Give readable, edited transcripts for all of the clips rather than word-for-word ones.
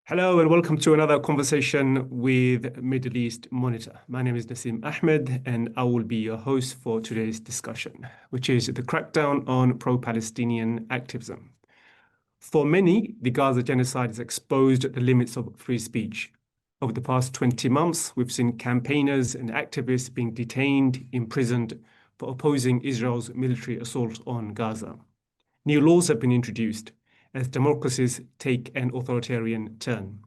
Hello and welcome to another conversation with Middle East Monitor. My name is Nassim Ahmed and I will be your host for today's discussion, which is the crackdown on pro-Palestinian activism. For many, the Gaza genocide has exposed the limits of free speech. Over the past 20 months, we've seen campaigners and activists being detained, imprisoned for opposing Israel's military assault on Gaza. New laws have been introduced as democracies take an authoritarian turn.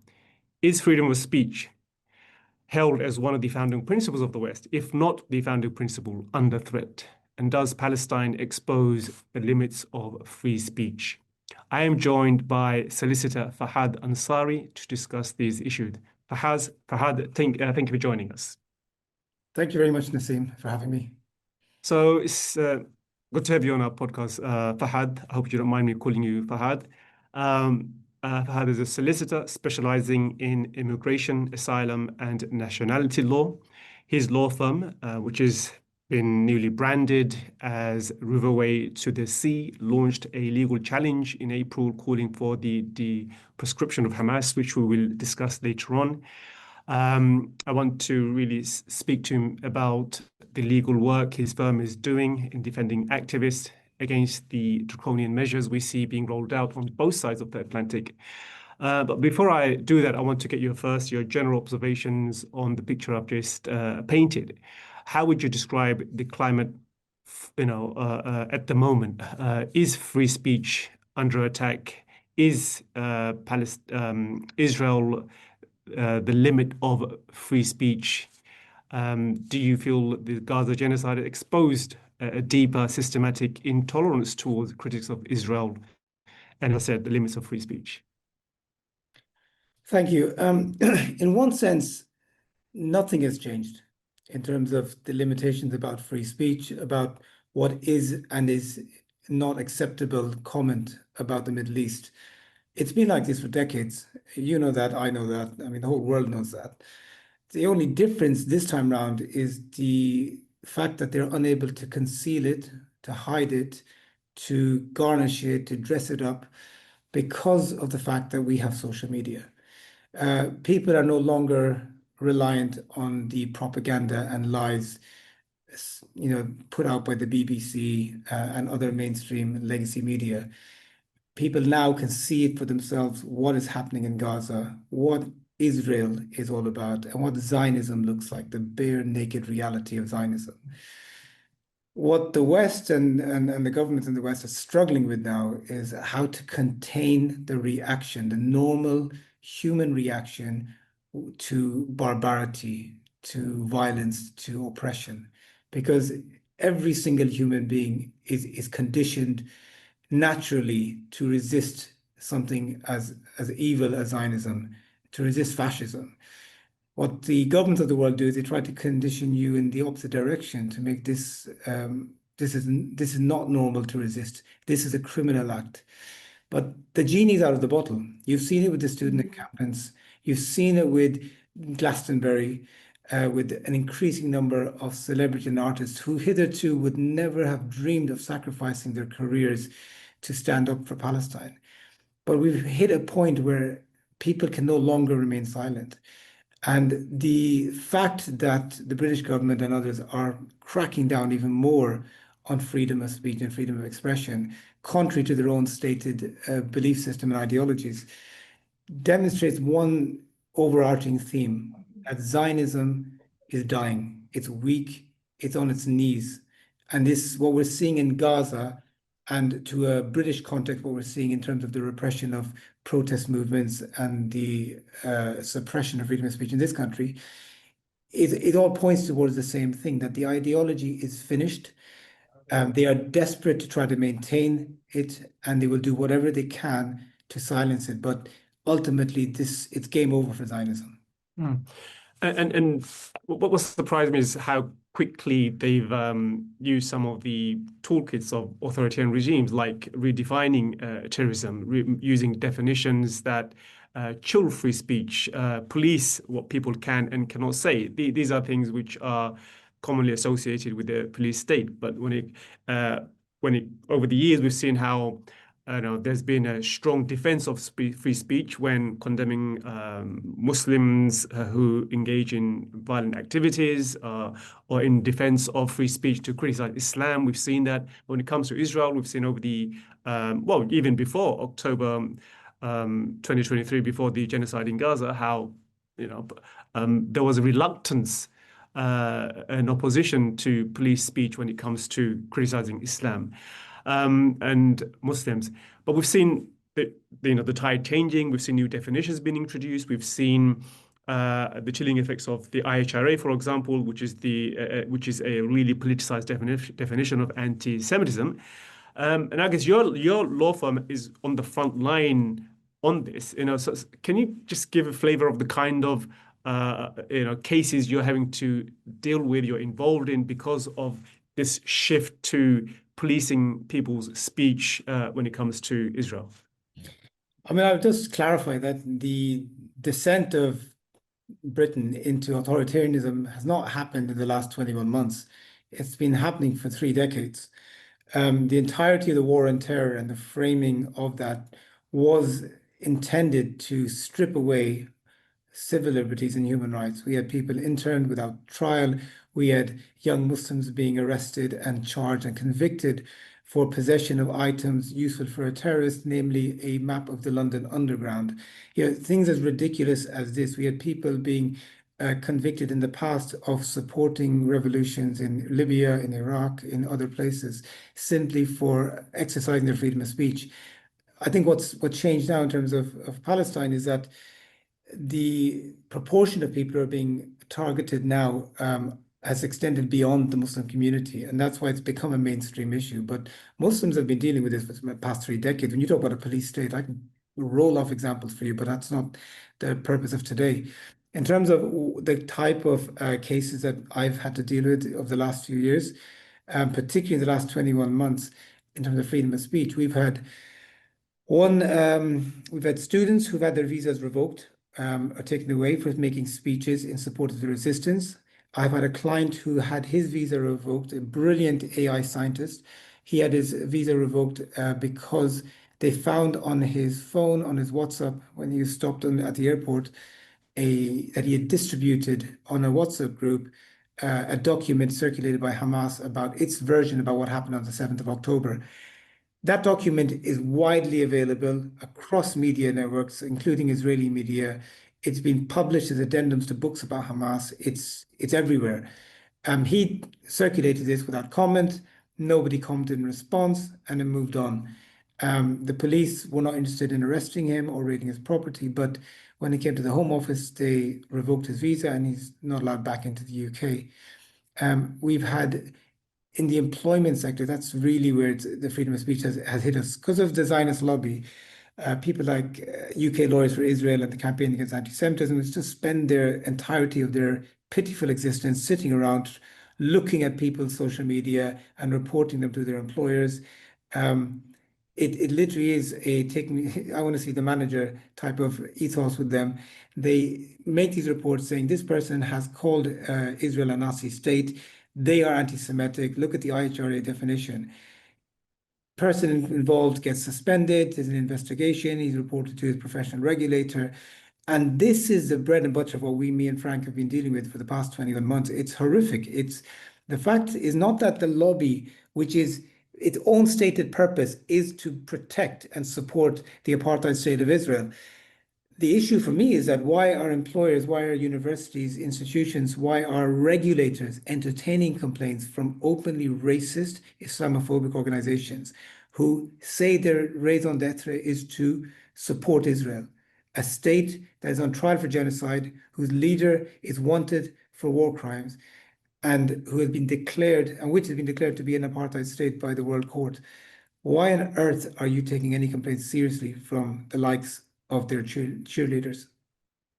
Is freedom of speech held as one of the founding principles of the West, if not the founding principle, under threat? And does Palestine expose the limits of free speech? I am joined by solicitor Fahad Ansari to discuss these issues. Fahad, thank you for joining us. Thank you very much, Nassim, for having me. So it's good to have you on our podcast, Fahad. I hope you don't mind me calling you Fahad. Fahad is a solicitor specializing in immigration, asylum, and nationality law. His law firm, which has been newly branded as Riverway to the Sea, launched a legal challenge in April calling for the proscription of Hamas, which we will discuss later on. I want to really speak to him about the legal work his firm is doing in defending activists against the draconian measures we see being rolled out on both sides of the Atlantic. But before I do that, I want to get your general observations on the picture I've just painted. How would you describe the climate, at the moment? Is free speech under attack? Is Israel the limit of free speech? Do you feel the Gaza genocide exposed a deeper systematic intolerance towards critics of Israel and, as I said, the limits of free speech? Thank you. In one sense, nothing has changed in terms of the limitations about free speech, about what is and is not acceptable comment about the Middle East. It's been like this for decades. You know that, I know that. I mean, the whole world knows that. The only difference this time around is the fact that they're unable to conceal it, to hide it, to garnish it, to dress it up, because of the fact that we have social media. People are no longer reliant on the propaganda and lies, put out by the BBC and other mainstream legacy media. People now can see it for themselves, what is happening in Gaza, what Israel is all about, and what Zionism looks like, the bare naked reality of Zionism. What the West and the governments in the West are struggling with now is how to contain the reaction, the normal human reaction to barbarity, to violence, to oppression, because every single human being is conditioned naturally to resist something as evil as Zionism, to resist fascism. What the governments of the world do is they try to condition you in the opposite direction to make this this is not normal to resist. This is a criminal act. But the genie's out of the bottle. You've seen it with the student encampments. You've seen it with Glastonbury, with an increasing number of celebrities and artists who hitherto would never have dreamed of sacrificing their careers to stand up for Palestine. But we've hit a point where people can no longer remain silent. And the fact that the British government and others are cracking down even more on freedom of speech and freedom of expression, contrary to their own stated belief system and ideologies, demonstrates one overarching theme, that Zionism is dying. It's weak. It's on its knees. And this, what we're seeing in Gaza, and to a British context, what we're seeing in terms of the repression of protest movements and the suppression of freedom of speech in this country, it all points towards the same thing, that the ideology is finished. They are desperate to try to maintain it, and they will do whatever they can to silence it. But ultimately, it's game over for Zionism. And what surprised me is how quickly they've used some of the toolkits of authoritarian regimes, like redefining terrorism, using definitions that chill free speech, police what people can and cannot say. These are things which are commonly associated with the police state. But when over the years, we've seen how there's been a strong defense of free speech when condemning Muslims who engage in violent activities, or in defense of free speech to criticize Islam. We've seen that when it comes to Israel. We've seen over the, even before October 2023, before the genocide in Gaza, how there was a reluctance, an opposition to police speech when it comes to criticizing Islam and Muslims. But we've seen the tide changing. We've seen new definitions being introduced. We've seen the chilling effects of the IHRA, for example, which is a really politicized definition of anti-Semitism. And I guess your law firm is on the front line on this. So can you just give a flavor of the kind of cases you're having to deal with, you're involved in because of this shift to policing people's speech when it comes to Israel? I mean, I'll just clarify that the descent of Britain into authoritarianism has not happened in the last 21 months. It's been happening for 3 decades. The entirety of the war on terror and the framing of that was intended to strip away civil liberties and human rights. We had people interned without trial. We had young Muslims being arrested and charged and convicted for possession of items useful for a terrorist, namely a map of the London Underground. Things as ridiculous as this. We had people being convicted in the past of supporting revolutions in Libya, in Iraq, in other places, simply for exercising their freedom of speech. I think what changed now in terms of Palestine is that the proportion of people who are being targeted now has extended beyond the Muslim community, and that's why it's become a mainstream issue. But Muslims have been dealing with this for the past 3 decades. When you talk about a police state, I can roll off examples for you, but that's not the purpose of today. In terms of the type of cases that I've had to deal with over the last few years, particularly in the last 21 months, in terms of freedom of speech, we've had students who've had their visas revoked or taken away for making speeches in support of the resistance. I've had a client who had his visa revoked, a brilliant AI scientist. He had his visa revoked because they found on his phone, on his WhatsApp, when he stopped at the airport, that he had distributed on a WhatsApp group a document circulated by Hamas about its version about what happened on the 7th of October. That document is widely available across media networks, including Israeli media. It's been published as addendums to books about Hamas. It's everywhere. He circulated this without comment. Nobody commented in response, and it moved on. The police were not interested in arresting him or raiding his property, but when he came to the Home Office, they revoked his visa and he's not allowed back into the UK. We've had in the employment sector, that's really where the freedom of speech has hit us. Because of the Zionist lobby, people like UK Lawyers for Israel and the Campaign Against Anti-Semitism which just spend their entirety of their pitiful existence sitting around looking at people's social media and reporting them to their employers. It literally is I want to see the manager type of ethos with them. They make these reports saying this person has called Israel a Nazi state. They are anti-Semitic. Look at the IHRA definition. Person involved gets suspended. There's an investigation. He's reported to his professional regulator. And this is the bread and butter of what me and Frank have been dealing with for the past 21 months. It's horrific. The fact is not that the lobby, which is its own stated purpose, is to protect and support the apartheid state of Israel. The issue for me is that why are employers, why are universities, institutions, why are regulators entertaining complaints from openly racist, Islamophobic organizations who say their raison d'etre is to support Israel, a state that is on trial for genocide, whose leader is wanted for war crimes, and who has been declared, and which has been declared to be an apartheid state by the World Court? Why on earth are you taking any complaints seriously from the likes of their cheerleaders?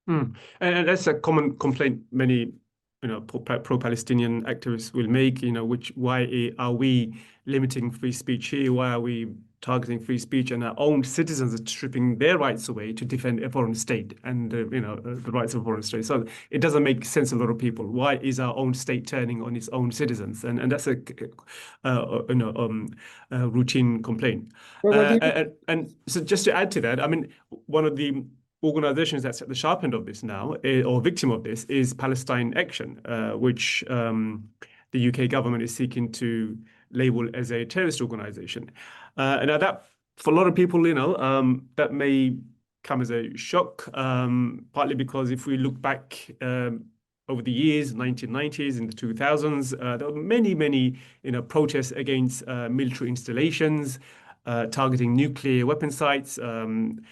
And that's a common complaint many pro-Palestinian activists will make, why are we limiting free speech here? Why are we targeting free speech, and our own citizens are stripping their rights away to defend a foreign state and the rights of a foreign state. So it doesn't make sense to a lot of people. Why is our own state turning on its own citizens? And that's a routine complaint. Well, I think And so just to add to that, I mean, one of the organizations that's at the sharp end of this now, or victim of this, is Palestine Action, which the UK government is seeking to label as a terrorist organization. And now that, for a lot of people, that may come as a shock, partly because if we look back over the years, 1990s, in the 2000s, there were many, protests against military installations, targeting nuclear weapon sites, and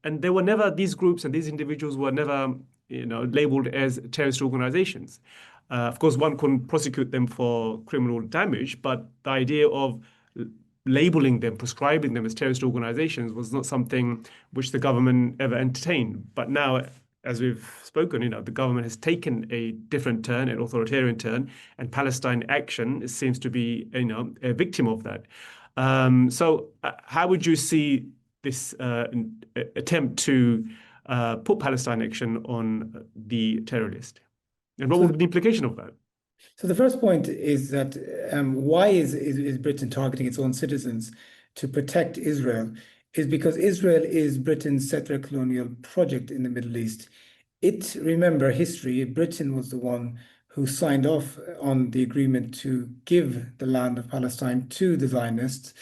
they were never, these groups and these individuals were never, labeled as terrorist organizations. Of course, one couldn't prosecute them for criminal damage, but the idea of labeling them, prescribing them as terrorist organizations was not something which the government ever entertained. But now, as we've spoken, the government has taken a different turn, an authoritarian turn, and Palestine Action seems to be, a victim of that. So how would you see this attempt to put Palestine Action on the terror list? And what would be the implication of that? So the first point is that why is Britain targeting its own citizens to protect Israel? Is because Israel is Britain's settler colonial project in the Middle East. Remember history, Britain was the one who signed off on the agreement to give the land of Palestine to the Zionists,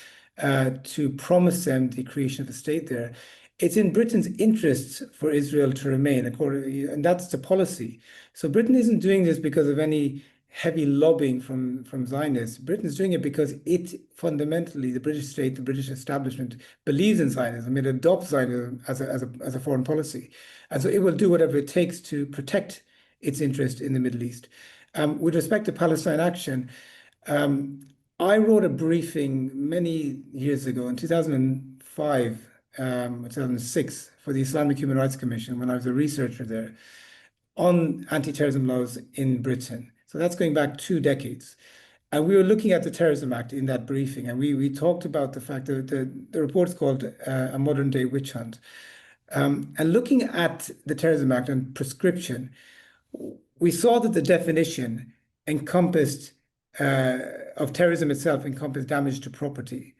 to promise them the creation of a state there. It's in Britain's interests for Israel to remain, and that's the policy. So Britain isn't doing this because of any heavy lobbying from Zionists. Britain's doing it because it fundamentally, the British state, the British establishment, believes in Zionism. It adopts Zionism as a foreign policy. And so it will do whatever it takes to protect its interest in the Middle East. With respect to Palestine Action, I wrote a briefing many years ago in 2005, 2006, for the Islamic Human Rights Commission when I was a researcher there on anti-terrorism laws in Britain. So that's going back 2 decades. And we were looking at the Terrorism Act in that briefing, and we talked about the fact that the report's called A Modern Day Witch Hunt. And looking at the Terrorism Act and proscription, we saw that the definition encompassed of terrorism itself encompassed damage to property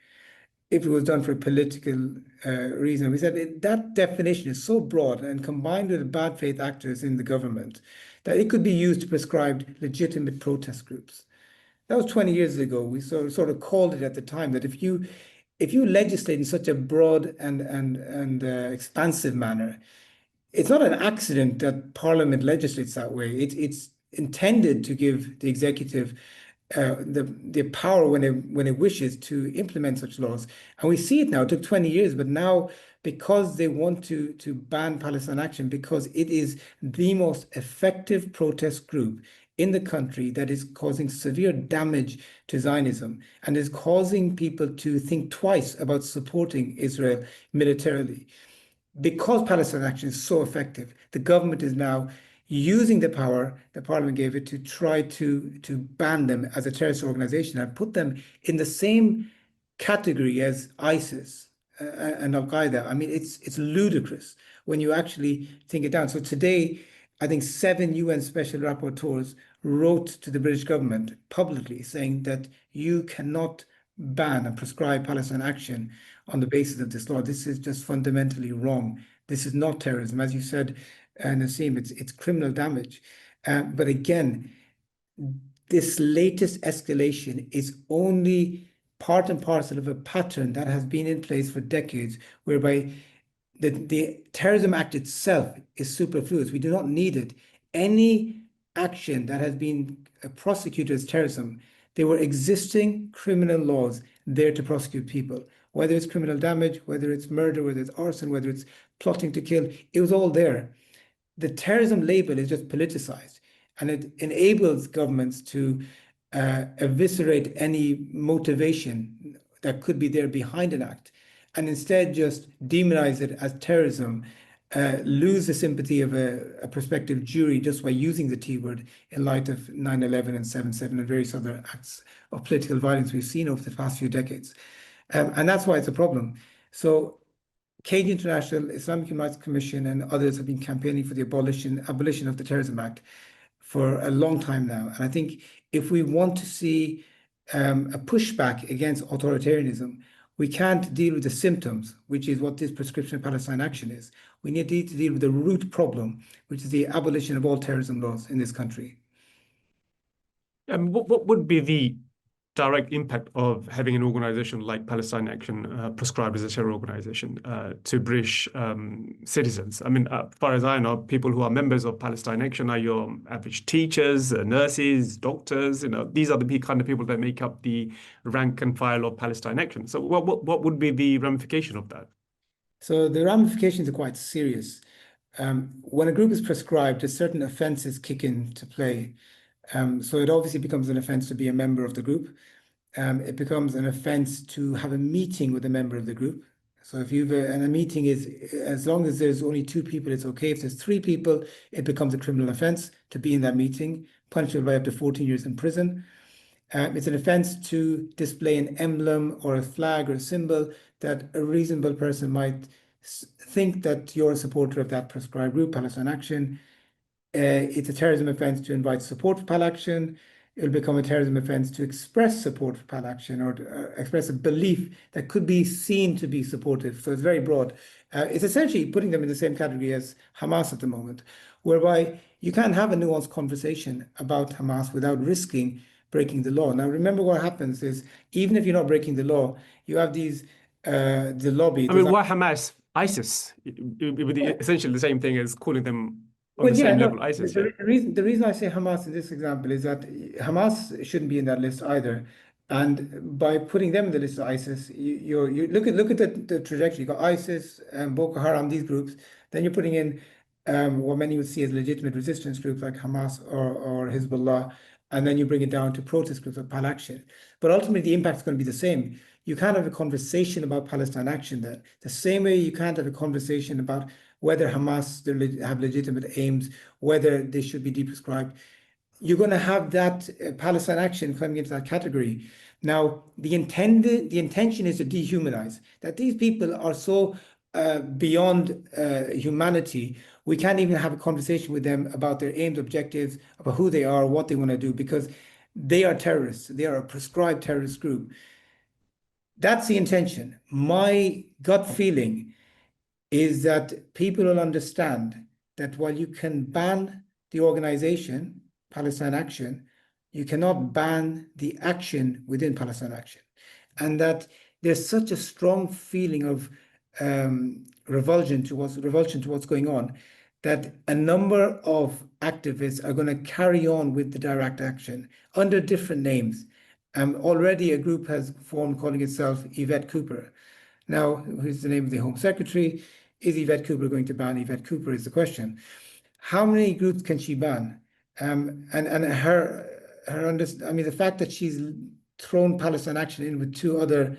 if it was done for a political reason. We said that definition is so broad and combined with bad faith actors in the government that it could be used to prescribe legitimate protest groups. That was 20 years ago. We sort of called it at the time that if you legislate in such a broad and expansive manner, it's not an accident that Parliament legislates that way. It's intended to give the executive the power when it wishes to implement such laws. And we see it now. It took 20 years, but now because they want to ban Palestine Action, because it is the most effective protest group in the country that is causing severe damage to Zionism and is causing people to think twice about supporting Israel militarily. Because Palestine Action is so effective, the government is now using the power the Parliament gave it to try to ban them as a terrorist organization and put them in the same category as ISIS and Al-Qaeda. I mean, it's ludicrous when you actually think it down. So today, I think 7 UN special rapporteurs wrote to the British government publicly saying that you cannot ban and prescribe Palestine Action on the basis of this law. This is just fundamentally wrong. This is not terrorism. As you said, Naseem, it's criminal damage. But again, this latest escalation is only part and parcel of a pattern that has been in place for decades, whereby the Terrorism Act itself is superfluous. We do not need it. Any action that has been prosecuted as terrorism, there were existing criminal laws there to prosecute people, whether it's criminal damage, whether it's murder, whether it's arson, whether it's plotting to kill, it was all there. The terrorism label is just politicized, and it enables governments to eviscerate any motivation that could be there behind an act, and instead just demonize it as terrorism lose the sympathy of a prospective jury just by using the T word in light of 9/11 and 7/7 and various other acts of political violence we've seen over the past few decades. And that's why it's a problem. So Cage International, Islamic Human Rights Commission, and others have been campaigning for the abolition of the Terrorism Act for a long time now. And I think if we want to see a pushback against authoritarianism, we can't deal with the symptoms, which is what this prescription of Palestine Action is. We need to deal with the root problem, which is the abolition of all terrorism laws in this country. What would be the direct impact of having an organization like Palestine Action prescribed as a terror organization to British citizens? I mean, as far as I know, people who are members of Palestine Action are your average teachers, nurses, doctors. These are the kind of people that make up the rank and file of Palestine Action. So what would be the ramification of that? So the ramifications are quite serious. When a group is prescribed, a certain offences kick into play. So it obviously becomes an offence to be a member of the group. It becomes an offence to have a meeting with a member of the group. So if and a meeting is, as long as there's only 2 people, it's okay. If there's 3 people, it becomes a criminal offence to be in that meeting, punishable by up to 14 years in prison. It's an offence to display an emblem or a flag or a symbol that a reasonable person might think that you're a supporter of that prescribed group, Palestine Action. It's a terrorism offence to invite support for Pal Action. It'll become a terrorism offence to express support for Pal Action or express a belief that could be seen to be supportive. So it's very broad. It's essentially putting them in the same category as Hamas at the moment, whereby you can't have a nuanced conversation about Hamas without risking breaking the law. Now, remember what happens is, even if you're not breaking the law, you have the lobby. I mean, why Hamas? ISIS. It would be essentially the same thing as calling them on the same level, ISIS. The reason I say Hamas in this example is that Hamas shouldn't be in that list either. And by putting them in the list of ISIS, you look at the trajectory. You got ISIS and Boko Haram, these groups. Then you're putting in what many would see as legitimate resistance groups like Hamas or Hezbollah, and then you bring it down to protest groups like Pal Action. But ultimately, the impact is going to be the same. You can't have a conversation about Palestine Action then. The same way you can't have a conversation about whether Hamas have legitimate aims, whether they should be deprescribed. You're going to have that Palestine Action coming into that category. Now, the intention is to dehumanize, that these people are so beyond humanity, we can't even have a conversation with them about their aims, objectives, about who they are, what they want to do, because they are terrorists. They are a prescribed terrorist group. That's the intention. My gut feeling is that people will understand that while you can ban the organization, Palestine Action, you cannot ban the action within Palestine Action. And that there's such a strong feeling of revulsion to what's going on, that a number of activists are going to carry on with the direct action under different names. Already a group has formed calling itself Yvette Cooper. Now, who's the name of the Home Secretary? Is Yvette Cooper going to ban Yvette Cooper is the question. How many groups can she ban? And the fact that she's thrown Palestine Action in with 2 other,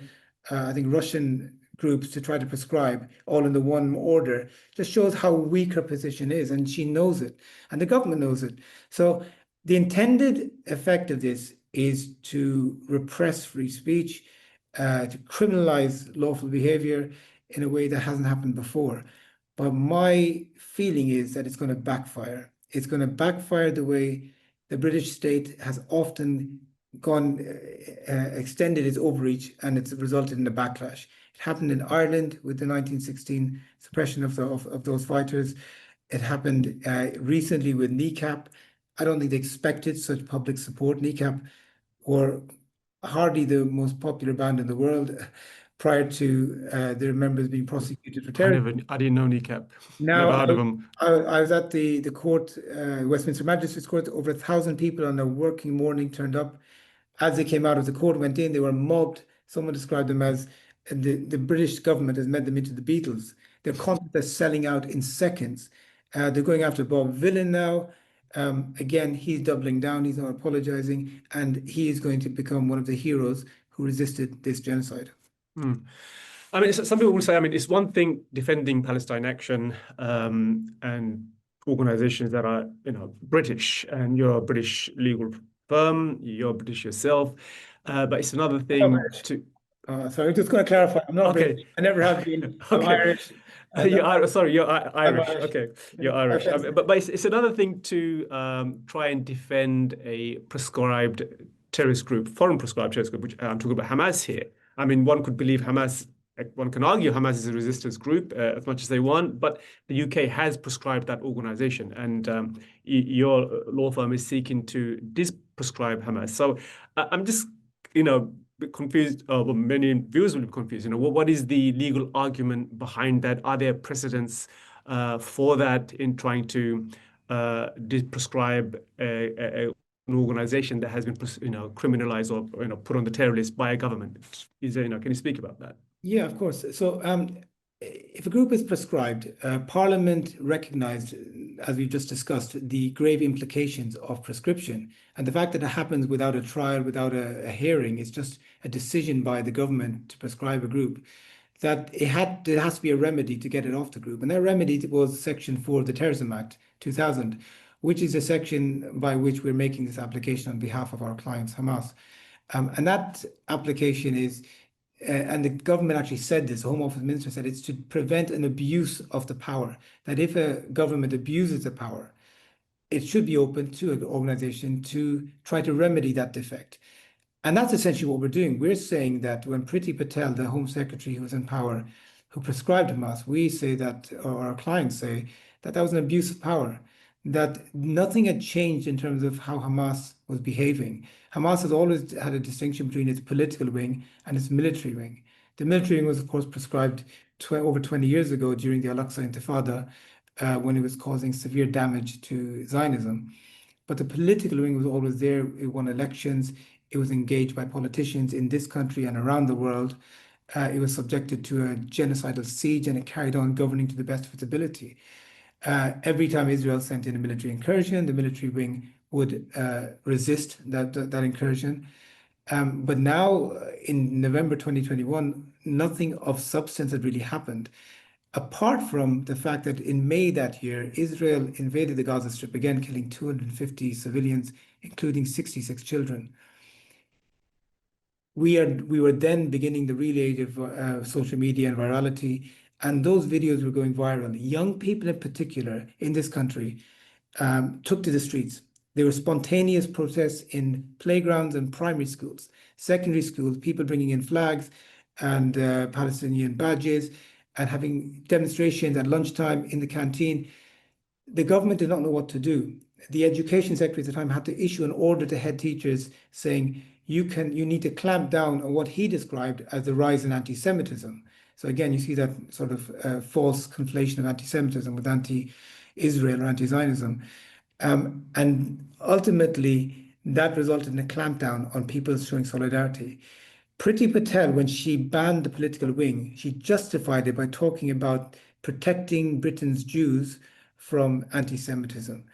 I think, Russian groups to try to prescribe all in the one order just shows how weak her position is, and she knows it, and the government knows it. So the intended effect of this is to repress free speech, to criminalize lawful behavior in a way that hasn't happened before. But my feeling is that it's going to backfire. It's going to backfire the way the British state has often extended its overreach, and it's resulted in a backlash. It happened in Ireland with the 1916 suppression of those fighters. It happened recently with NECAP. I don't think they expected such public support. NECAP were hardly the most popular band in the world prior to their members being prosecuted for terrorism. I didn't know NECAP. Now, Never heard of them. I was at the court, Westminster Magistrates Court. Over 1,000 people on a working morning turned up. As they came out of the court, went in, they were mobbed. Someone described them as the British government has made them into the Beatles. Their content is selling out in seconds. They're going after Bob Villan now. Again, he's doubling down. He's not apologizing, and he is going to become one of the heroes who resisted this genocide. I mean, some people will say, I mean, it's one thing defending Palestine Action and organizations that are, British, and you're a British legal firm, you're British yourself, but it's another thing to. Sorry, just going to clarify. I'm not Okay. British. I never have been. I'm Okay. Irish. And Sorry, you're Irish. Irish. Okay, you're Irish. But it's another thing to try and defend a prescribed terrorist group, foreign prescribed terrorist group, which I'm talking about Hamas here. I mean, one could believe Hamas, one can argue Hamas is a resistance group as much as they want, but the UK has prescribed that organization, and your law firm is seeking to disprescribe Hamas. So I'm just, bit confused, well, many viewers will be confused. What is the legal argument behind that? Are there precedents for that in trying to prescribe an organization that has been, criminalized or, put on the terror list by a government? Is there, can you speak about that? Yeah, of course. So if a group is prescribed, Parliament recognized, as we've just discussed, the grave implications of prescription. And the fact that it happens without a trial, without a hearing, is just a decision by the government to prescribe a group, that there has to be a remedy to get it off the group. And that remedy was Section 4 of the Terrorism Act 2000, which is a section by which we're making this application on behalf of our clients, Hamas. And that application is, and the government actually said this, the Home Office Minister said, it's to prevent an abuse of the power. That if a government abuses the power, it should be open to an organization to try to remedy that defect. And that's essentially what we're doing. We're saying that when Priti Patel, the Home Secretary who was in power, who prescribed Hamas, we say that, or our clients say, that that was an abuse of power, that nothing had changed in terms of how Hamas was behaving. Hamas has always had a distinction between its political wing and its military wing. The military wing was, of course, prescribed over 20 years ago during the Al-Aqsa Intifada, when it was causing severe damage to Zionism. But the political wing was always there. It won elections. It was engaged by politicians in this country and around the world. It was subjected to a genocidal siege, and it carried on governing to the best of its ability. Every time Israel sent in a military incursion, the military wing would resist that incursion. But now, in November 2021, nothing of substance had really happened, apart from the fact that in May that year, Israel invaded the Gaza Strip, again killing 250 civilians, including 66 children. We were then beginning the real age of social media and virality, and those videos were going viral. Young people in particular in this country took to the streets. There were spontaneous protests in playgrounds and primary schools, secondary schools, people bringing in flags and Palestinian badges and having demonstrations at lunchtime in the canteen. The government did not know what to do. The education secretary at the time had to issue an order to head teachers saying, you need to clamp down on what he described as the rise in anti-Semitism. So again, you see that sort of false conflation of anti-Semitism with anti-Israel or anti-Zionism. And ultimately, that resulted in a clampdown on people showing solidarity. Priti Patel, when she banned the political wing, she justified it by talking about protecting Britain's Jews from anti-Semitism.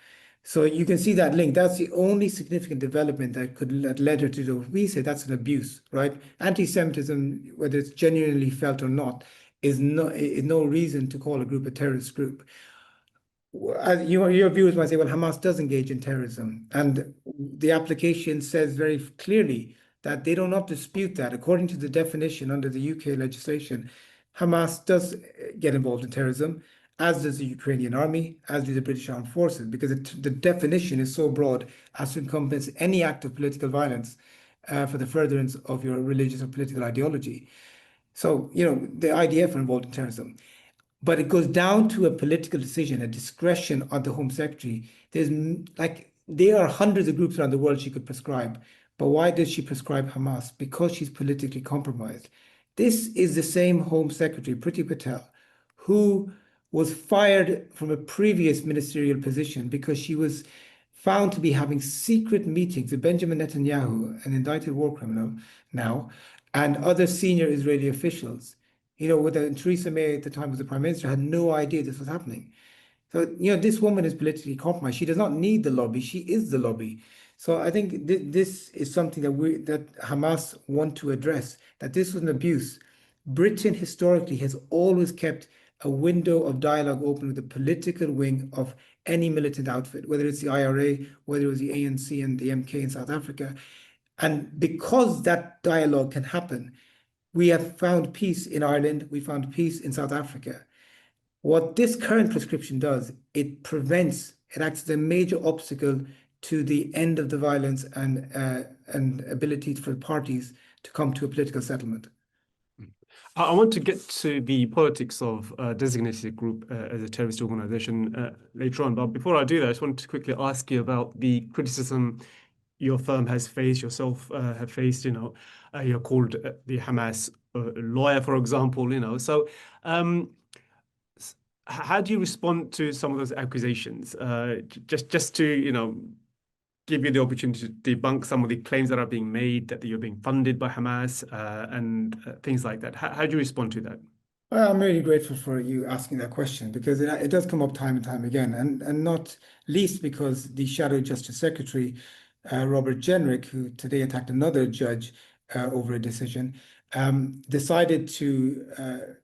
So you can see that link. That's the only significant development that led her to do. We say that's an abuse, right? Anti-Semitism, whether it's genuinely felt or not, is no reason to call a group a terrorist group. Your viewers might say, well, Hamas does engage in terrorism. And the application says very clearly that they do not dispute that. According to the definition under the UK legislation, Hamas does get involved in terrorism, as does the Ukrainian army, as do the British Armed Forces, because the definition is so broad as to encompass any act of political violence for the furtherance of your religious or political ideology. So, the IDF are involved in terrorism. But it goes down to a political decision, a discretion on the Home Secretary. There are hundreds of groups around the world she could prescribe. But why does she prescribe Hamas? Because she's politically compromised. This is the same Home Secretary, Priti Patel, who was fired from a previous ministerial position because she was found to be having secret meetings with Benjamin Netanyahu, an indicted war criminal now, and other senior Israeli officials. Theresa May at the time was the prime minister, had no idea this was happening. So, this woman is politically compromised. She does not need the lobby. She is the lobby. So I think this is something that Hamas want to address, that this was an abuse. Britain historically has always kept a window of dialogue open with the political wing of any militant outfit, whether it's the IRA, whether it was the ANC and the MK in South Africa. And because that dialogue can happen, we have found peace in Ireland, we found peace in South Africa. What this current prescription does, it prevents, it acts as a major obstacle to the end of the violence and ability for parties to come to a political settlement. I want to get to the politics of designating a group as a terrorist organization later on. But before I do that, I just wanted to quickly ask you about the criticism your firm has faced, yourself have faced. You're called the Hamas lawyer, for example. So how do you respond to some of those accusations? Just to give you the opportunity to debunk some of the claims that are being made that you're being funded by Hamas and things like that. How do you respond to that? Well, I'm really grateful for you asking that question because it does come up time and time again, and not least because the Shadow Justice Secretary, Robert Jenrick, who today attacked another judge over a decision, decided to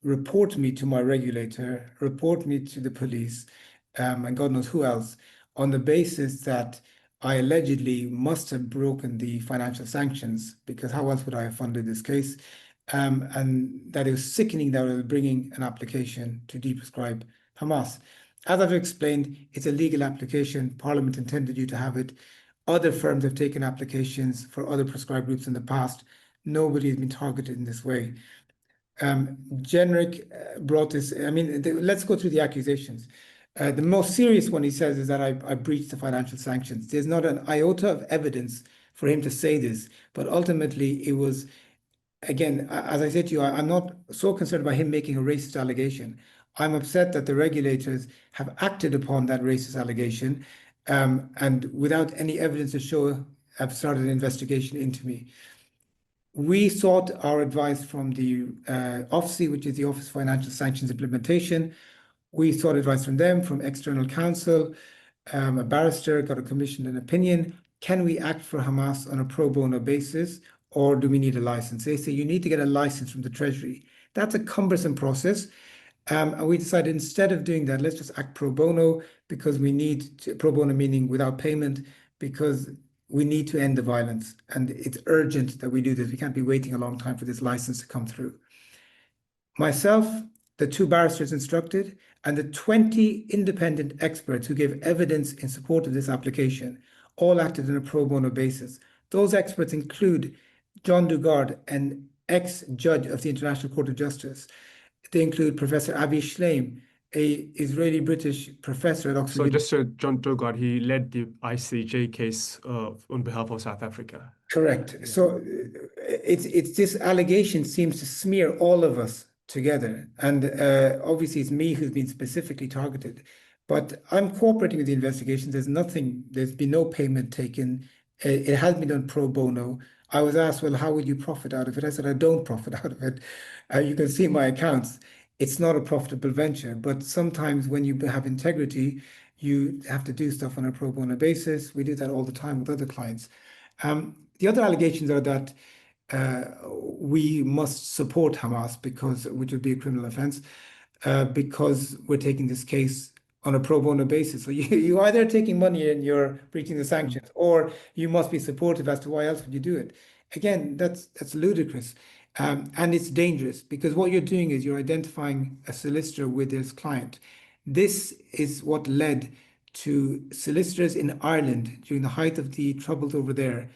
report me to my regulator, report me to the police, and God knows who else, on the basis that I allegedly must have broken the financial sanctions, because how else would I have funded this case? And that it was sickening that I was bringing an application to deprescribe Hamas. As I've explained, it's a legal application. Parliament intended you to have it. Other firms have taken applications for other prescribed groups in the past. Nobody has been targeted in this way. Jenrick brought this. Let's go through the accusations. The most serious one he says is that I breached the financial sanctions. There's not an iota of evidence for him to say this, but ultimately it was, again, as I said to you, I'm not so concerned about him making a racist allegation. I'm upset that the regulators have acted upon that racist allegation, and without any evidence to show, have started an investigation into me. We sought our advice from the OFSI, which is the Office of Financial Sanctions Implementation. We sought advice from them, from external counsel, a barrister, got a commission and opinion. Can we act for Hamas on a pro bono basis, or do we need a license? They say you need to get a license from the Treasury. That's a cumbersome process. And we decided instead of doing that, let's just act pro bono, because we need to, pro bono meaning without payment, because we need to end the violence. And it's urgent that we do this. We can't be waiting a long time for this license to come through. Myself, the two barristers instructed, and the 20 independent experts who gave evidence in support of this application all acted on a pro bono basis. Those experts include John Dugard, an ex-judge of the International Court of Justice. They include Professor Avi Shleim, an Israeli-British professor at Oxford. So just so John Dugard, he led the ICJ case on behalf of South Africa. Correct. Yeah. So it's this allegation seems to smear all of us together. And obviously it's me who's been specifically targeted. But I'm cooperating with the investigation. There's been no payment taken. It has been done pro bono. I was asked, well, how will you profit out of it? I said, I don't profit out of it. You can see my accounts. It's not a profitable venture. But sometimes when you have integrity, you have to do stuff on a pro bono basis. We do that all the time with other clients. The other allegations are that we must support Hamas, which would be a criminal offense, because we're taking this case on a pro bono basis. So you either taking money and you're breaching the sanctions, or you must be supportive as to why else would you do it. Again, that's ludicrous. And it's dangerous, because what you're doing is you're identifying a solicitor with his client. This is what led to solicitors in Ireland during the height of the troubles over there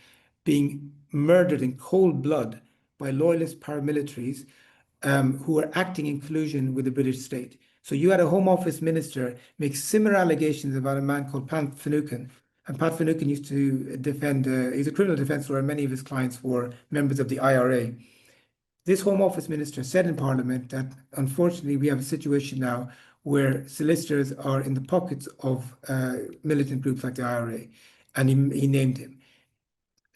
being murdered in cold blood by loyalist paramilitaries who were acting in collusion with the British state. So you had a Home Office minister make similar allegations about a man called Pat Finucane. And Pat Finucane used to defend, he's a criminal defense lawyer, and many of his clients were members of the IRA. This Home Office minister said in Parliament that unfortunately we have a situation now where solicitors are in the pockets of militant groups like the IRA, and he named him.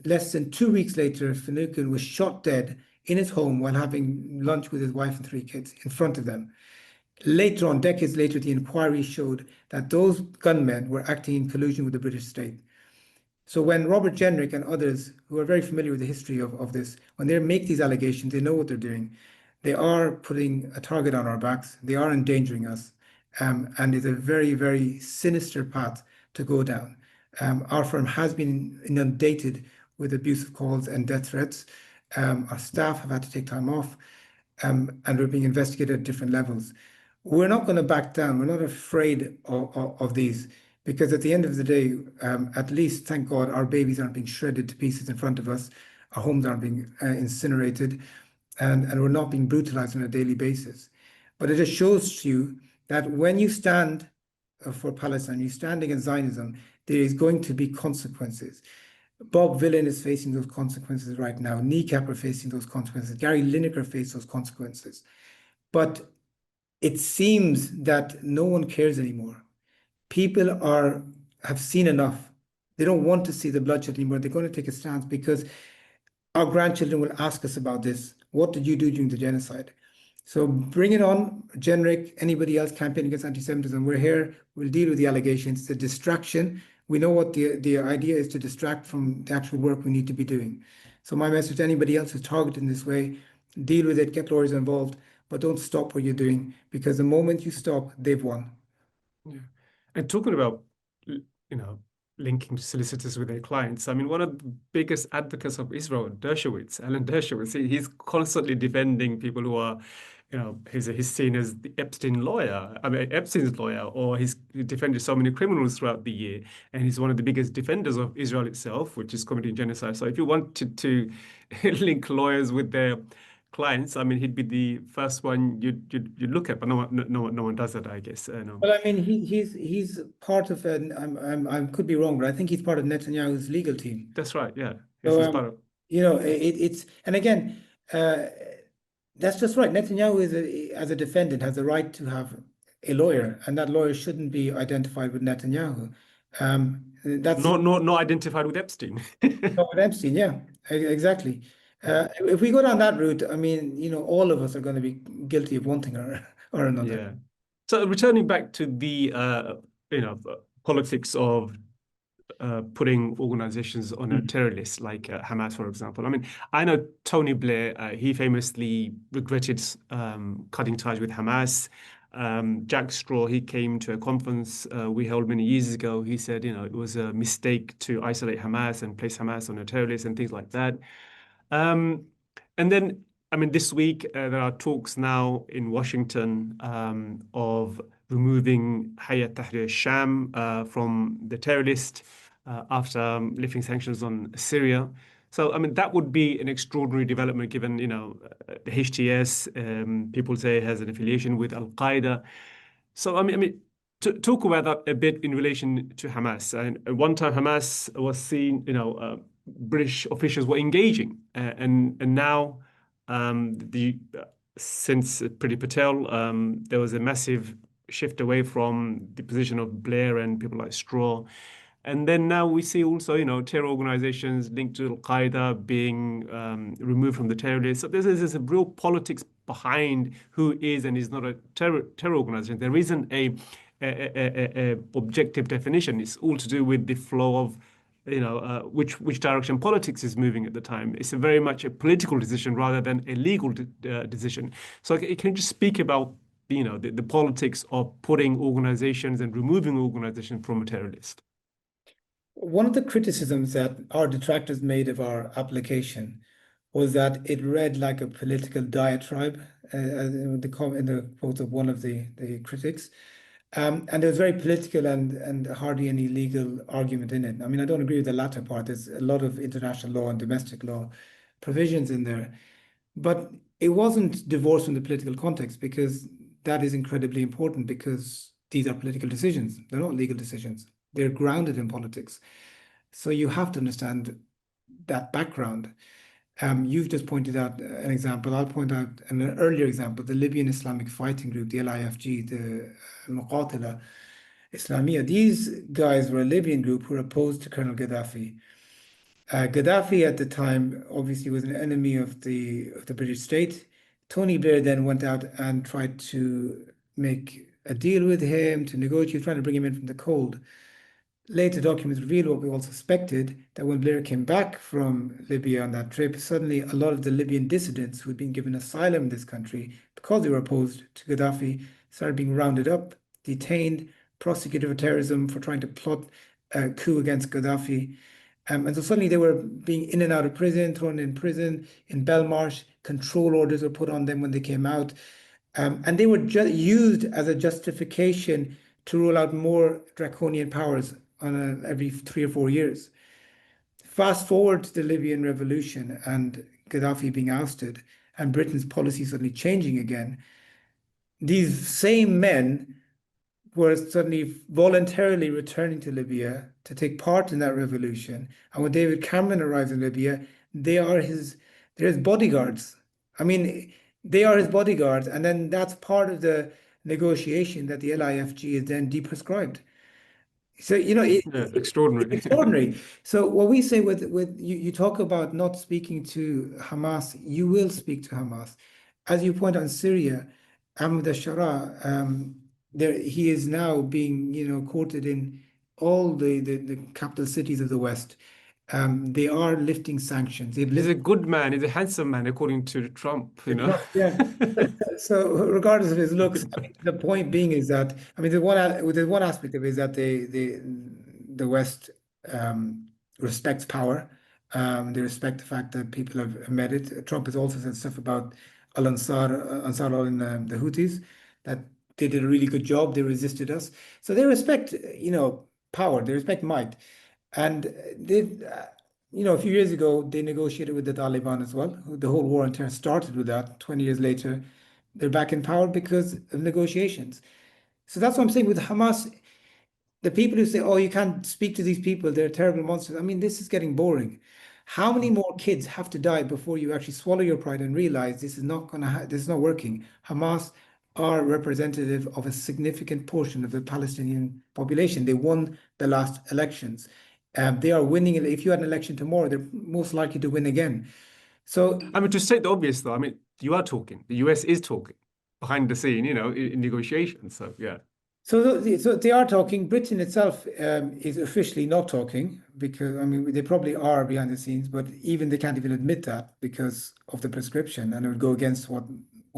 Less than 2 weeks later, Finucane was shot dead in his home while having lunch with his wife and 3 kids in front of them. Later on, decades later, the inquiry showed that those gunmen were acting in collusion with the British state. So when Robert Jenrick and others who are very familiar with the history of this, when they make these allegations, they know what they're doing. They are putting a target on our backs. They are endangering us. And it's a very, very sinister path to go down. Our firm has been inundated with abusive calls and death threats. Our staff have had to take time off, and we're being investigated at different levels. We're not going to back down. We're not afraid of these because at the end of the day, at least, thank God, our babies aren't being shredded to pieces in front of us. Our homes aren't being incinerated, and we're not being brutalized on a daily basis. But it just shows you that when you stand for Palestine, you stand against Zionism, there is going to be consequences. Bob Villan is facing those consequences right now. Kneecap are facing those consequences. Gary Lineker faced those consequences. But it seems that no one cares anymore. People have seen enough. They don't want to see the bloodshed anymore. They're going to take a stance because our grandchildren will ask us about this. What did you do during the genocide? So bring it on, Generic, anybody else campaigning against anti-Semitism. We're here, we'll deal with the allegations. It's a distraction. We know what the idea is to distract from the actual work we need to be doing. So my message to anybody else who's targeted in this way, deal with it, get lawyers involved, but don't stop what you're doing because the moment you stop, they've won. Yeah. And talking about, linking solicitors with their clients, I mean, one of the biggest advocates of Israel, Alan Dershowitz, he's constantly defending people who are, he's seen as the Epstein's lawyer, or he defended so many criminals throughout the year, and he's one of the biggest defenders of Israel itself, which is committing genocide. So if you wanted to link lawyers with their clients, I mean, he'd be the first one you'd look at, but no one does that, I guess. No. Well, I mean, he's part of I could be wrong, but I think he's part of Netanyahu's legal team. That's right. Yeah, So he's part of. it's and again, that's just right. Netanyahu as a defendant has the right to have a lawyer, and that lawyer shouldn't be identified with Netanyahu. That's not identified with Epstein. not with Epstein. Yeah, exactly. If we go down that route, I mean, all of us are going to be guilty of one thing or another. Yeah. So returning back to the politics of putting organizations on a terror list like Hamas, for example. I mean, I know Tony Blair, he famously regretted cutting ties with Hamas. Jack Straw, he came to a conference we held many years ago. He said, it was a mistake to isolate Hamas and place Hamas on a terror list and things like that. And then, I mean, this week there are talks now in Washington of removing Hayat Tahrir al-Sham from the terror list after lifting sanctions on Syria. So, I mean, that would be an extraordinary development given, the HTS, people say, has an affiliation with Al-Qaeda. So, I mean, to talk about that a bit in relation to Hamas. And at one time, Hamas was seen, British officials were engaging, and now since Priti Patel, there was a massive shift away from the position of Blair and people like Straw. And then now we see also, terror organizations linked to Al-Qaeda being removed from the terror list. So there's a real politics behind who is and is not a terror organization. There isn't a objective definition. It's all to do with the flow of, which direction politics is moving at the time. It's very much a political decision rather than a legal decision. So can you just speak about, the politics of putting organizations and removing organizations from a terror list? One of the criticisms that our detractors made of our application was that it read like a political diatribe, in the quote of one of the critics. And there was very political and hardly any legal argument in it. I mean, I don't agree with the latter part. There's a lot of international law and domestic law provisions in there. But it wasn't divorced from the political context because that is incredibly important because these are political decisions. They're not legal decisions. They're grounded in politics. So you have to understand that background. You've just pointed out an example. I'll point out an earlier example, the Libyan Islamic Fighting Group, the LIFG, the Muqatila Islamiyah. These guys were a Libyan group who were opposed to Colonel Gaddafi. Gaddafi at the time obviously was an enemy of the British state. Tony Blair then went out and tried to make a deal with him, to negotiate, trying to bring him in from the cold. later documents reveal what we all suspected, that when Blair came back from Libya on that trip, suddenly a lot of the Libyan dissidents who had been given asylum in this country because they were opposed to Gaddafi started being rounded up, detained, prosecuted for terrorism, for trying to plot a coup against Gaddafi. And so suddenly they were being in and out of prison, thrown in prison in Belmarsh. Control orders were put on them when they came out. And they were used as a justification to roll out more draconian powers on every 3 or 4 years. Fast forward to the Libyan revolution and Gaddafi being ousted and Britain's policy suddenly changing again. These same men were suddenly voluntarily returning to Libya to take part in that revolution. And when David Cameron arrives in Libya, they're his bodyguards. I mean, they are his bodyguards, and then that's part of the negotiation that the LIFG is then deprescribed. So, Yeah, extraordinary. it's extraordinary. So what we say with you talk about not speaking to Hamas, you will speak to Hamas. As you point out in Syria, Ahmed al-Shara, he is now being, quoted in all the capital cities of the West. They are lifting sanctions. He's a good man. He's a handsome man, according to Trump, Yeah. So regardless of his looks, I mean, the point being is that, I mean, the one aspect of it is that the West respects power. They respect the fact that people have met it. Trump has also said stuff about Ansar and the Houthis, that they did a really good job. They resisted us. So they respect, power. They respect might. And a few years ago, they negotiated with the Taliban as well. The whole war on terror started with that. 20 years later, they're back in power because of negotiations. So that's what I'm saying with Hamas. The people who say, oh, you can't speak to these people, they're terrible monsters. I mean, this is getting boring. How many more kids have to die before you actually swallow your pride and realize this is not this is not working? Hamas are representative of a significant portion of the Palestinian population. They won the last elections. They are winning. If you had an election tomorrow, they're most likely to win again. So, I mean, to state the obvious, though, I mean, you are talking. The US is talking behind the scene, in negotiations. So, yeah. So they are talking. Britain itself is officially not talking because, I mean, they probably are behind the scenes, but even they can't even admit that because of the prescription, and it would go against what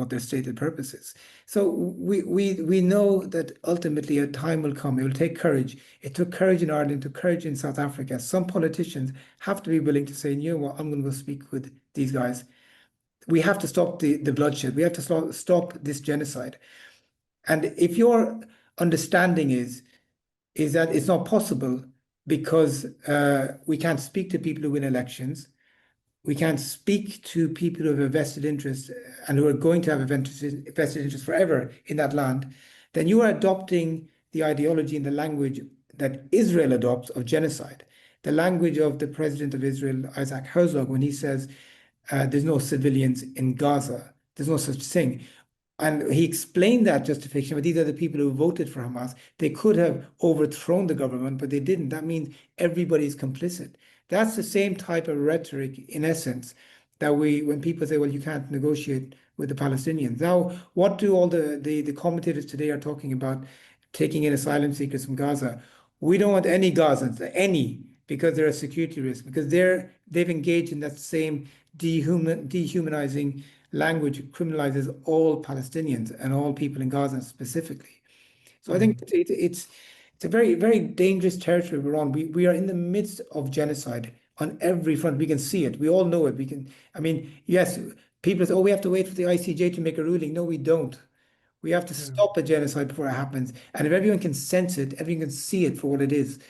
their stated purpose is. So we know that ultimately a time will come. It will take courage. It took courage in Ireland, it took courage in South Africa. Some politicians have to be willing to say, you know what, I'm going to go speak with these guys. We have to stop the bloodshed. We have to stop this genocide. And if your understanding is that it's not possible because we can't speak to people who win elections, we can't speak to people who have a vested interest and who are going to have a vested interest forever in that land, then you are adopting the ideology and the language that Israel adopts of genocide. The language of the president of Israel, Isaac Herzog, when he says there's no civilians in Gaza, there's no such thing. And he explained that justification, but these are the people who voted for Hamas. They could have overthrown the government, but they didn't. That means everybody's complicit. That's the same type of rhetoric, in essence, that when people say, well, you can't negotiate with the Palestinians. Now, what do all the commentators today are talking about, taking in asylum seekers from Gaza? We don't want any Gazans, because they're a security risk, because they've engaged in that same dehumanizing language criminalizes all Palestinians and all people in Gaza specifically. So I think it's a very, very dangerous territory we're on. We are in the midst of genocide on every front. We can see it. We all know it. Yes, people say, oh, we have to wait for the ICJ to make a ruling. No, we don't. We have to stop a genocide before it happens. And if everyone can sense it, everyone can see it for what it is,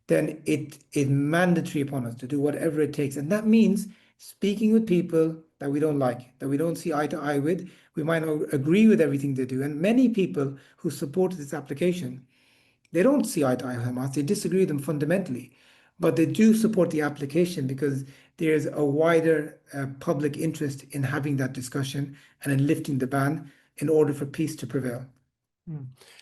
then it is mandatory upon us to do whatever it takes. And that means speaking with people that we don't like, that we don't see eye to eye with. We might not agree with everything they do. And many people who supported this application, they don't see eye to eye with Hamas. They disagree with them fundamentally. But they do support the application because there's a wider public interest in having that discussion and in lifting the ban in order for peace to prevail.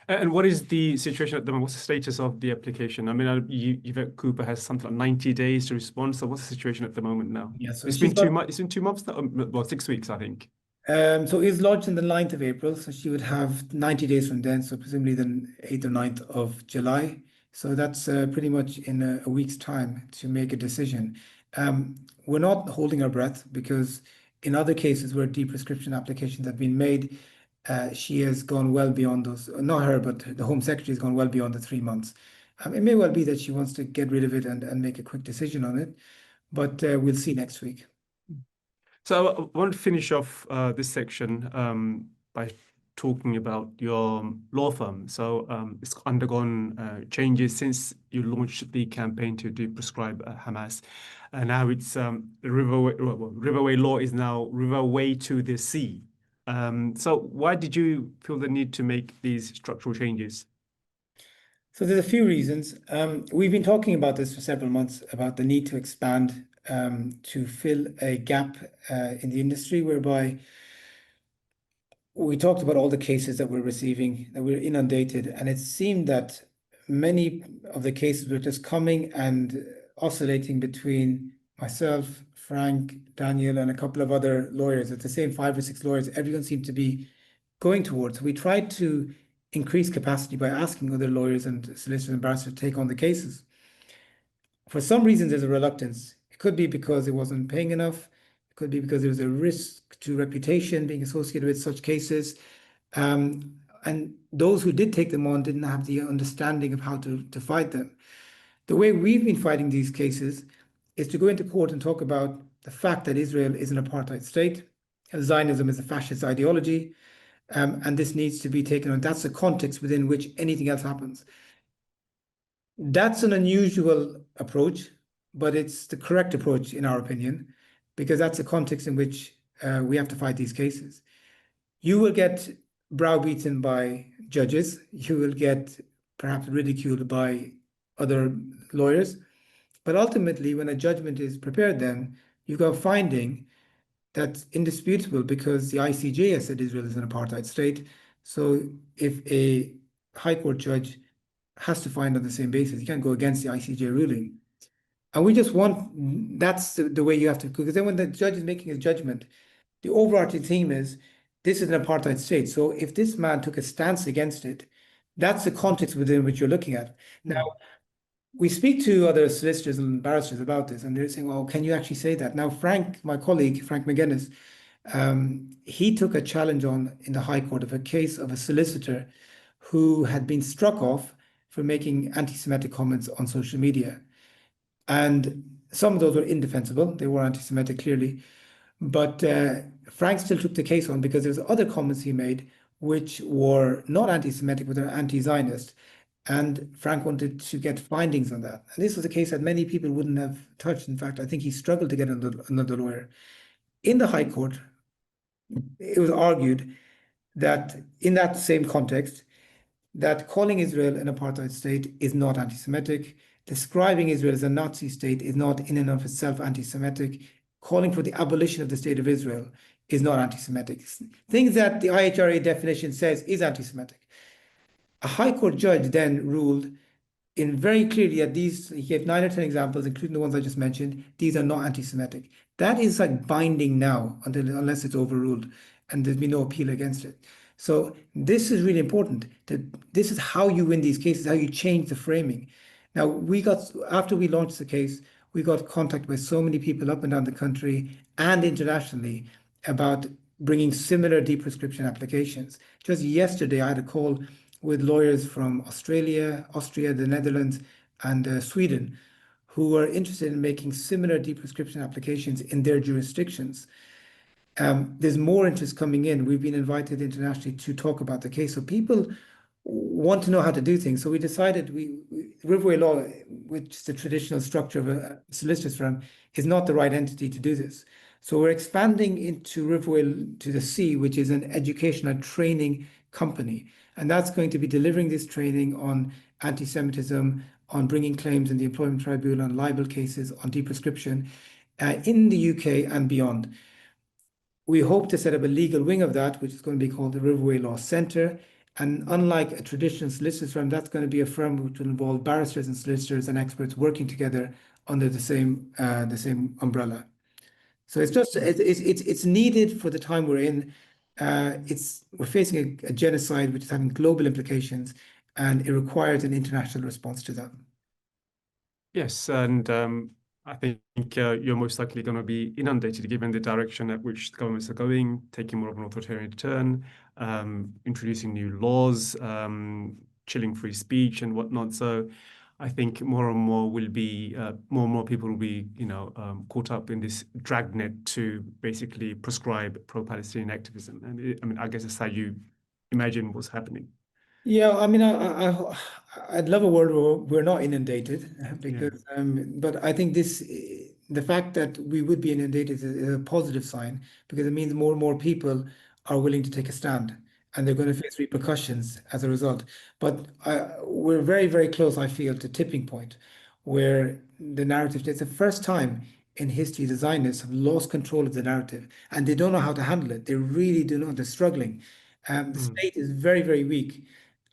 And what is the situation at the moment? What's the status of the application? I mean, Yvette Cooper has something like 90 days to respond. So what's the situation at the moment now? Yeah, so it's been 2 months. It's been 2 months now. Well, 6 weeks, I think. So it's lodged on the 9th of April. So she would have 90 days from then. So presumably the 8th or 9th of July. So that's pretty much in a week's time to make a decision. We're not holding our breath because in other cases where deprescription applications have been made, she has gone well beyond those, not her, but the Home Secretary has gone well beyond the 3 months. It may well be that she wants to get rid of it and make a quick decision on it, but we'll see next week. So I want to finish off this section by talking about your law firm. So it's undergone changes since you launched the campaign to deprescribe Hamas. And now it's Riverway law is now Riverway to the sea. So why did you feel the need to make these structural changes? So there's a few reasons. We've been talking about this for several months, about the need to expand to fill a gap in the industry, whereby we talked about all the cases that we're receiving, that we're inundated, and it seemed that many of the cases were just coming and oscillating between myself, Frank, Daniel, and a couple of other lawyers. It's the same 5 or 6 lawyers everyone seemed to be going towards. We tried to increase capacity by asking other lawyers and solicitors and barristers to take on the cases. For some reason, there's a reluctance. It could be because it wasn't paying enough. It could be because there was a risk to reputation being associated with such cases. And those who did take them on didn't have the understanding of how to fight them. The way we've been fighting these cases is to go into court and talk about the fact that Israel is an apartheid state, and Zionism is a fascist ideology, and this needs to be taken on. That's the context within which anything else happens. That's an unusual approach, but it's the correct approach in our opinion, because that's the context in which we have to fight these cases. You will get browbeaten by judges. You will get perhaps ridiculed by other lawyers. But ultimately, when a judgment is prepared, then you've got a finding that's indisputable because the ICJ has said Israel is an apartheid state. So if a High Court judge has to find on the same basis, you can't go against the ICJ ruling. And we just want, that's the way you have to, because then when the judge is making his judgment, the overarching theme is this is an apartheid state. So if this man took a stance against it, that's the context within which you're looking at. Now, we speak to other solicitors and barristers about this, and they're saying, well, can you actually say that? Now, Frank, my colleague, Frank McGuinness, he took a challenge on in the High Court of a case of a solicitor who had been struck off for making anti-Semitic comments on social media. And some of those were indefensible. They were anti-Semitic, clearly. But Frank still took the case on because there's other comments he made which were not anti-Semitic, but they're anti-Zionist. And Frank wanted to get findings on that. And this was a case that many people wouldn't have touched. In fact, I think he struggled to get another lawyer. In the High Court, it was argued that in that same context, that calling Israel an apartheid state is not anti-Semitic, describing Israel as a Nazi state is not in and of itself anti-Semitic, calling for the abolition of the state of Israel is not anti-Semitic. Things that the IHRA definition says is anti-Semitic. A High Court judge then ruled in very clearly that these, he gave 9 or 10 examples, including the ones I just mentioned, these are not anti-Semitic. That is like binding now unless it's overruled, and there's been no appeal against it. So this is really important. This is how you win these cases, how you change the framing. Now, after we launched the case, we got contact with so many people up and down the country and internationally about bringing similar deprescription applications. Just yesterday, I had a call with lawyers from Australia, Austria, the Netherlands, and Sweden, who are interested in making similar deprescription applications in their jurisdictions. There's more interest coming in. We've been invited internationally to talk about the case. So people want to know how to do things. So we decided Riverway Law, which is the traditional structure of a solicitor's firm, is not the right entity to do this. So we're expanding into Riverway to the Sea, which is an educational training company. And that's going to be delivering this training on anti-Semitism, on bringing claims in the Employment Tribunal, on libel cases, on deprescription in the UK and beyond. We hope to set up a legal wing of that, which is going to be called the Riverway Law Centre. And unlike a traditional solicitor's firm, that's going to be a firm which will involve barristers and solicitors and experts working together under the same umbrella. So it's needed for the time we're in. We're facing a genocide which is having global implications, and it requires an international response to that. Yes, and I think you're most likely going to be inundated given the direction at which the governments are going, taking more of an authoritarian turn, introducing new laws, chilling free speech and whatnot. So I think more and more will be more and more people will be, caught up in this dragnet to basically prescribe pro-Palestinian activism. And I mean, I guess that's how you imagine what's happening. Yeah, I mean, I'd love a world where we're not inundated Yeah. because, but I think the fact that we would be inundated is a positive sign because it means more and more people are willing to take a stand and they're going to face repercussions as a result. But we're very, very close, I feel, to tipping point where the narrative, it's the first time in history the Zionists have lost control of the narrative and they don't know how to handle it. They really do not. They're struggling. The Mm. state is very, very weak.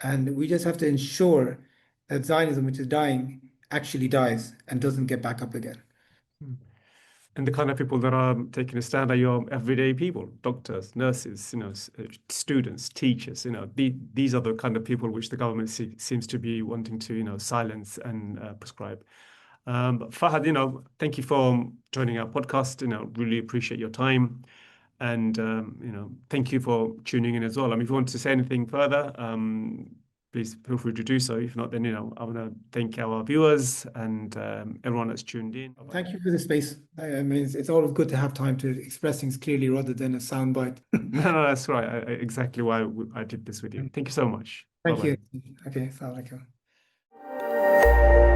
And we just have to ensure that Zionism, which is dying, actually dies and doesn't get back up again. Mm. And the kind of people that are taking a stand are your everyday people, doctors, nurses, students, teachers. These are the kind of people which the government seems to be wanting to, silence and prescribe. But Fahad, thank you for joining our podcast. Really appreciate your time, and thank you for tuning in as well. I mean, if you want to say anything further, please feel free to do so. If not, then I want to thank our viewers and everyone that's tuned in. Bye-bye. Thank you for the space. I mean, it's always good to have time to express things clearly rather than a soundbite. No, that's right. Exactly why I did this with you. Thank you so much. Thank Bye-bye. you. Okay, assalamu alaikum.